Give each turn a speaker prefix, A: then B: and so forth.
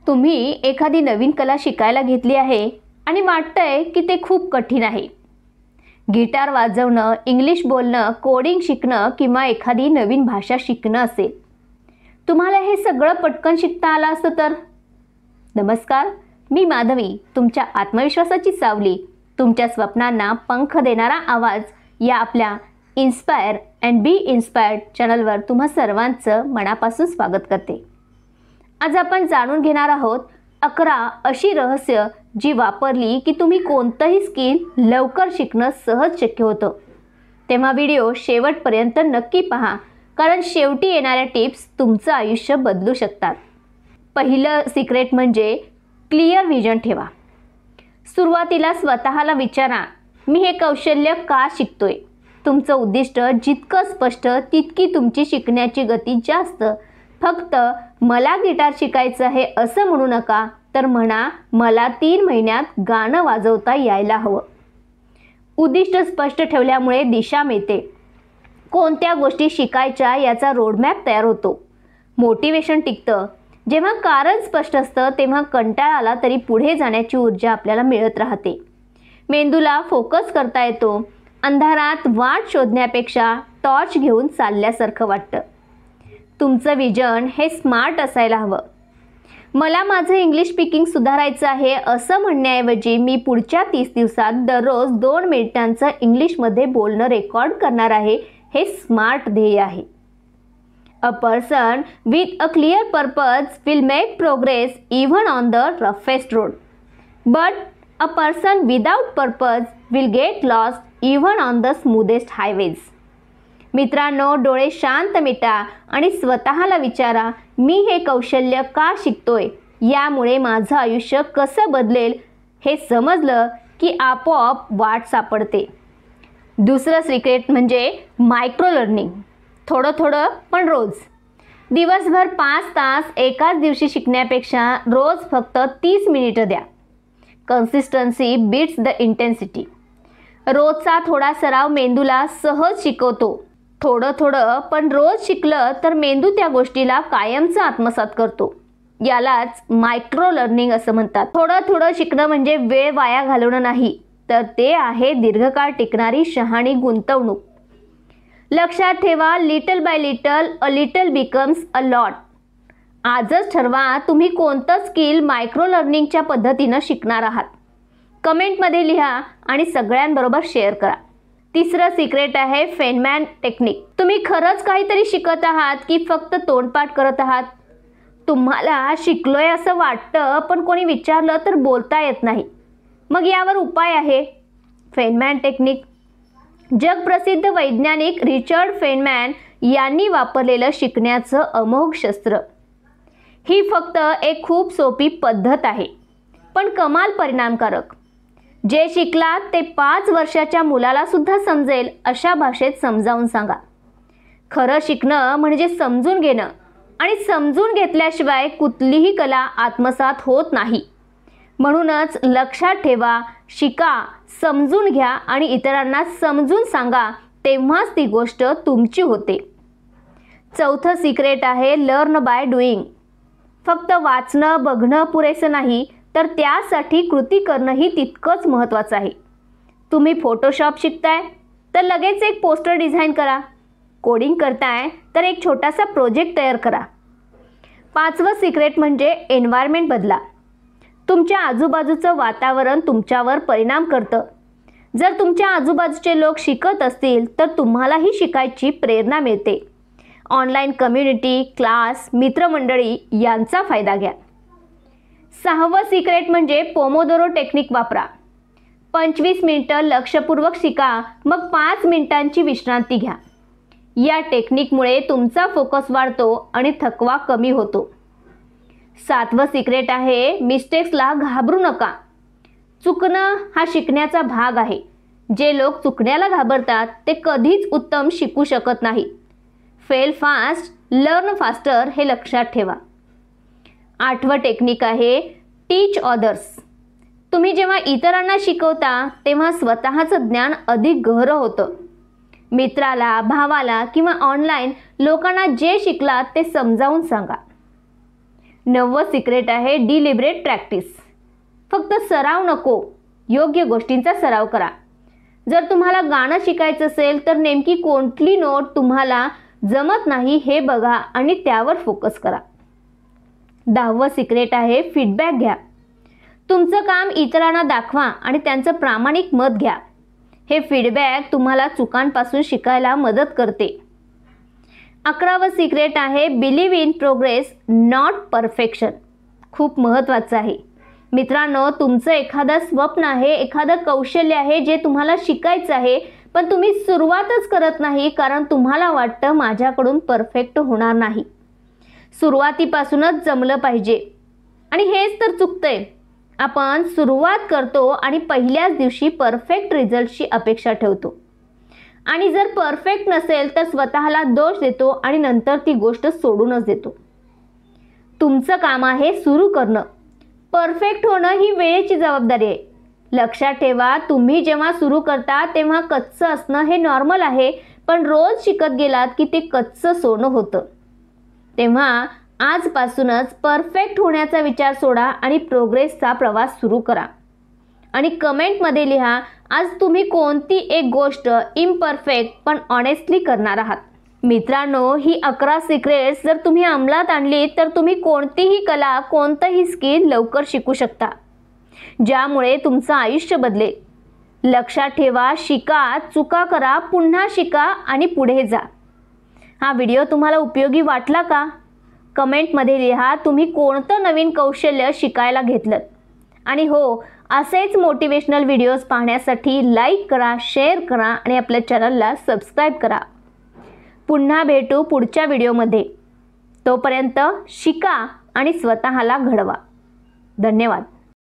A: तुम्ही एखादी नवीन कला शिकायला घेतली आहे आणि वाटतंय की ते खूप कठीण आहे. गिटार वाजवणं, इंग्लिश बोलणं, कोडिंग शिकणं किंवा एखादी नवीन भाषा शिकणं असेल. तुम्हाला हे सगळं पटकन शिकता आलं असतं तर? नमस्कार, मी माधवी, तुमच्या आत्मविश्वासाची सावली, तुमच्या स्वप्नांना पंख देणारा आवाज या आपल्या इन्स्पायर अँड बी इन्स्पायर्ड चॅनलवर तुम्हा सर्वांचं मनापासून स्वागत करते. आज आपण जाणून घेणार आहोत 11 अशी रहस्य जी वापरली की तुम्ही कोणतंही स्किल लवकर शिकणं सहज शक्य होतं. तेव्हा व्हिडिओ शेवटपर्यंत नक्की पहा, कारण शेवटी येणाऱ्या टिप्स तुमचं आयुष्य बदलू शकतात. पहिलं सिक्रेट म्हणजे क्लिअर विजन ठेवा. सुरुवातीला स्वतःला विचारा, मी हे कौशल्य का शिकतोय? तुमचं उद्दिष्ट जितकं स्पष्ट तितकी तुमची शिकण्याची गती जास्त. फक्त मला गिटार शिकायचं आहे असं म्हणू नका, तर म्हणा मला 3 महिन्यात गाणं वाजवता यायला हवं. उद्दिष्ट स्पष्ट ठेवल्यामुळे दिशा मिळते. कोणत्या गोष्टी शिकायच्या याचा रोडमॅप तयार होतो. मोटिवेशन टिकतं. जेव्हा कारण स्पष्ट असतं तेव्हा कंटाळा आला तरी पुढे जाण्याची ऊर्जा आपल्याला मिळत राहते. मेंदूला फोकस करता येतो. अंधारात वाट शोधण्यापेक्षा टॉर्च घेऊन चालल्यासारखं वाटतं. तुमचं विजन हे स्मार्ट असायला हवं. मला माझं इंग्लिश स्पीकिंग सुधारायचं आहे असं म्हणण्याऐवजी मी पुढच्या 30 दिवसात दररोज 2 मिनिटांचं इंग्लिशमध्ये बोलणं रेकॉर्ड करणार आहे, हे स्मार्ट ध्येय आहे. A person with a clear purpose will make progress even on the roughest road, but a person without purpose will get lost even on the smoothest highways. मित्रांनो, डोळे शांत मिटा आणि स्वतःला विचारा, मी हे कौशल्य का शिकतोय? यामुळे माझं आयुष्य कसं बदलेल? हे समजलं की आपोआप वाट सापडते. दुसरं सिक्रेट म्हणजे मायक्रो लर्निंग. थोडं थोडं पण रोज. दिवसभर 5 तास एकाच दिवशी शिकण्यापेक्षा रोज फक्त 30 मिनिटं द्या. Consistency beats the intensity. रोजचा थोडा सराव मेंदूला सहज शिकवतो. थोडं थोडं पण रोज शिकलं तर मेंदू त्या गोष्टीला कायमचं आत्मसात करतो. यालाच मायक्रो लर्निंग असं म्हणतात. थोडं थोडं शिकणं म्हणजे वेळ वाया घालवणं नाही, तर ते आहे दीर्घकाळ टिकणारी शहाणी गुंतवणूक. लक्षात ठेवा, little by little a little becomes a lot. आजच ठरवा तुम्ही कोणतं स्किल मायक्रो लर्निंगच्या पद्धतीनं शिकणार आहात. कमेंटमध्ये लिहा आणि सगळ्यांबरोबर शेअर करा. तिसरं सिक्रेट आहे फेनमॅन टेक्निक. तुम्ही खरंच काहीतरी शिकत आहात की फक्त तोंडपाठ करत आहात? तुम्हाला शिकलोय असं वाटतं, पण कोणी विचारलं तर बोलता येत नाही. मग यावर उपाय आहे फेनमॅन टेक्निक. जगप्रसिद्ध वैज्ञानिक रिचर्ड फेनमॅन यांनी वापरलेलं शिकण्याचं अमोघ शस्त्र. ही फक्त एक खूप सोपी पद्धत आहे, पण कमाल परिणामकारक. जे शिकलात ते 5 वर्षाच्या मुलाला सुद्धा समजेल अशा भाषेत समजावून सांगा. खरं शिकणं म्हणजे समजून घेणं, आणि समजून घेतल्याशिवाय कुठलीही कला आत्मसात होत नाही. म्हणूनच लक्षात ठेवा, शिका, समजून घ्या आणि इतरांना समजून सांगा, तेव्हाच ती गोष्ट तुमची होते. चौथं सिक्रेट आहे लर्न बाय डुईंग. फक्त वाचणं बघणं पुरेसं नाही, तर त्यासाठी कृती करणंही तितकंच महत्त्वाचं आहे. तुम्ही फोटोशॉप शिकताय तर लगेच एक पोस्टर डिझाईन करा. कोडिंग करताय तर एक छोटासा प्रोजेक्ट तयार करा. 5वं सिक्रेट म्हणजे एन्व्हायरमेंट बदला. तुमच्या आजूबाजूचं वातावरण तुमच्यावर परिणाम करतं. जर तुमच्या आजूबाजूचे लोक शिकत असतील तर तुम्हालाही शिकायची प्रेरणा मिळते. ऑनलाईन कम्युनिटी, क्लास, मित्रमंडळी यांचा फायदा घ्या. 6वं सिक्रेट म्हणजे पोमोदोरो टेक्निक वापरा. 25 मिनिटं लक्षपूर्वक शिका, मग 5 मिनिटांची विश्रांती घ्या. या टेक्निकमुळे तुमचा फोकस वाढतो आणि थकवा कमी होतो. 7वं सिक्रेट आहे मिस्टेक्सला घाबरू नका. चुकणं हा शिकण्याचा भाग आहे. जे लोक चुकण्याला घाबरतात ते कधीच उत्तम शिकू शकत नाहीत. फेल फास्ट, लर्न फास्टर हे लक्षात ठेवा. 8वं टेक्निक आहे टीच ऑदर्स. तुम्ही जेव्हा इतरांना शिकवता तेव्हा स्वतःचं ज्ञान अधिक गहरं होतं. मित्राला, भावाला किंवा ऑनलाईन लोकांना जे शिकलात ते समजावून सांगा. 9वं सिक्रेट आहे डिलिबरेट प्रॅक्टिस. फक्त सराव नको, योग्य गोष्टींचा सराव करा. जर तुम्हाला गाणं शिकायचं असेल तर नेमकी कोणती नोट तुम्हाला जमत नाही हे बघा आणि त्यावर फोकस करा. 10वं सिक्रेट आहे फीडबॅक घ्या. तुमचं काम इतरांना दाखवा आणि त्यांचं प्रामाणिक मत घ्या. हे फीडबॅक तुम्हाला चुकांपासून शिकायला मदत करते. 11वं सिक्रेट आहे believe in progress not perfection. खूप महत्त्वाचं आहे मित्रांनो. तुमचं एखादं स्वप्न आहे, एखादं कौशल्य आहे जे तुम्हाला शिकायचं आहे, पण तुम्ही सुरुवातच करत नाही कारण तुम्हाला वाटतं माझ्याकडून परफेक्ट होणार नाही. सुरुवातीपासूनच जमलं पाहिजे आणि हेच तर चुकतंय. आपण सुरुवात करतो आणि पहिल्याच दिवशी परफेक्ट रिझल्टची अपेक्षा ठेवतो आणि जर परफेक्ट नसेल तर स्वतःला दोष देतो आणि नंतर ती गोष्ट सोडूनच देतो. तुमचं काम आहे सुरू करणं. परफेक्ट होणं ही वेळेची जबाबदारी आहे. लक्षात ठेवा, तुम्ही जेव्हा सुरू करता तेव्हा कच्चं असणं हे नॉर्मल आहे, पण रोज शिकत गेलात की ते कच्चं सोनं होतं. तेव्हा आजपासूनच परफेक्ट होण्याचा विचार सोडा आणि प्रोग्रेसचा प्रवास सुरू करा. आणि कमेंटमध्ये लिहा आज तुम्ही कोणती एक गोष्ट इम्परफेक्ट पण ऑनेस्टली करणार आहात. मित्रांनो, ही 11 सिक्रेट्स जर तुम्ही अंमलात आणली तर तुम्ही कोणतीही कला, कोणतंही स्किल लवकर शिकू शकता, ज्यामुळे तुमचं आयुष्य बदलेल. लक्षात ठेवा, शिका, चुका करा, पुन्हा शिका आणि पुढे जा. हा व्हिडिओ तुम्हाला उपयोगी वाटला का? कमेंटमध्ये लिहा तुम्ही कोणतं नवीन कौशल्य शिकायला घेतलं. आणि हो, असेच मोटिवेशनल व्हिडिओज पाहण्यासाठी लाईक करा, शेअर करा आणि आपल्या चॅनलला सबस्क्राईब करा. पुन्हा भेटू पुढच्या व्हिडिओमध्ये. तोपर्यंत शिका आणि स्वतःला घडवा. धन्यवाद.